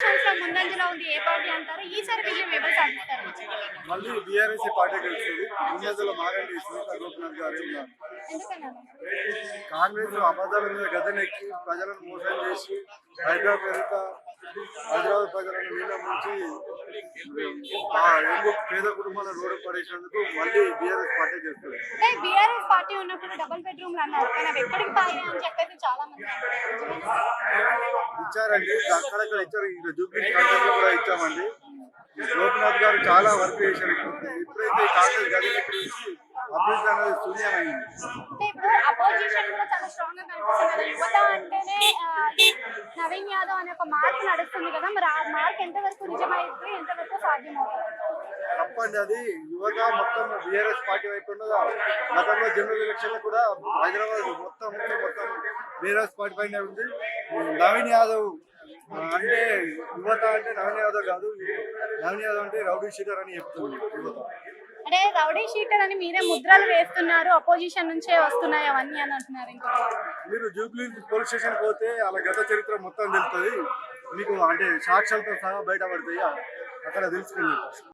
ముందంజలో ఉంది ఏ పార్టీ అంటారు? ఈసారి విజయం ఎవరు సాధిస్తారు? మళ్ళీ బీఆర్ఎస్ పార్టీ గెలుస్తుంది. ముందంజలో మాగంటి శ్రీధర్ గోపినాథ్ గారు ఉన్నారు. ఎందుకన్నారు? కాంగ్రెస్ అబద్ధాల మీద గద్దెనెక్కి ప్రజలను మోసం చేసి హైదరాబాద్ ప్రజలను నీళ్ళ ముంచి పేద కుటుంబాల రోడ్డు పడేసినందుకు మళ్ళీ బీఆర్ఎస్ పార్టీ గెలుస్తుంది. అంటే బీఆర్ఎస్ పార్టీ ఉన్నప్పుడు డబుల్ బెడ్రూమ్లు అన్నారు కానీ అవి ఎక్కడికి పాయి అని చెప్పేసి చాలా మంది ఇచ్చారండి, అక్కడక్కడ ఇచ్చారు. ఇంకా జూబ్లీ కాంగ్రెస్ కూడా ఇచ్చామండి. గోపినాథ్ గారు చాలా వర్క్ చేశారు. ఇప్పుడైతే కాంగ్రెస్ గద్దెనెక్కి అభివృద్ధి అనేది శూన్యమైంది. అంటే ఇప్పుడు అపోజిషన్ కూడా చాలా స్ట్రాంగ్ గా కనిపిస్తుంది కదా. యువత అంటేనే నవీన్ యాదవ్ అనే ఒక మార్క్ నడుస్తుంది కదా, మరి ఆ మార్క్ ఎంతవరకు నిజమైతే ఎంతవరకు సాధ్యమవుతుంది? తప్పండి, అది యువత మొత్తం బీఆర్ఎస్ పార్టీ వైపు ఉన్నదా. గతంలో జనరల్ ఎలక్షన్ లో కూడా హైదరాబాద్ మొత్తం బీఆర్ఎస్ పార్టీ పైన ఉంది. నవీన్ యాదవ్ అంటే యువత అంటే నవీన్ యాదవ్ కాదు, నవీన్ యాదవ్ అంటే రౌడీ షీటర్ అని చెప్తుంది యువత. అంటే రౌడీ షీటర్ అని మీరే ముద్రలు వేస్తున్నారు, అపోజిషన్ నుంచే వస్తున్నాయి అవన్నీ అని అంటున్నారు. ఇంకా మీరు జూబ్లీ పోలీస్ స్టేషన్ పోతే అలా గత చరిత్ర మొత్తం తెలుస్తుంది మీకు, అంటే సాక్ష్యాలతో సహా బయటపడతాయి, అక్కడ తెలుసుకుంది.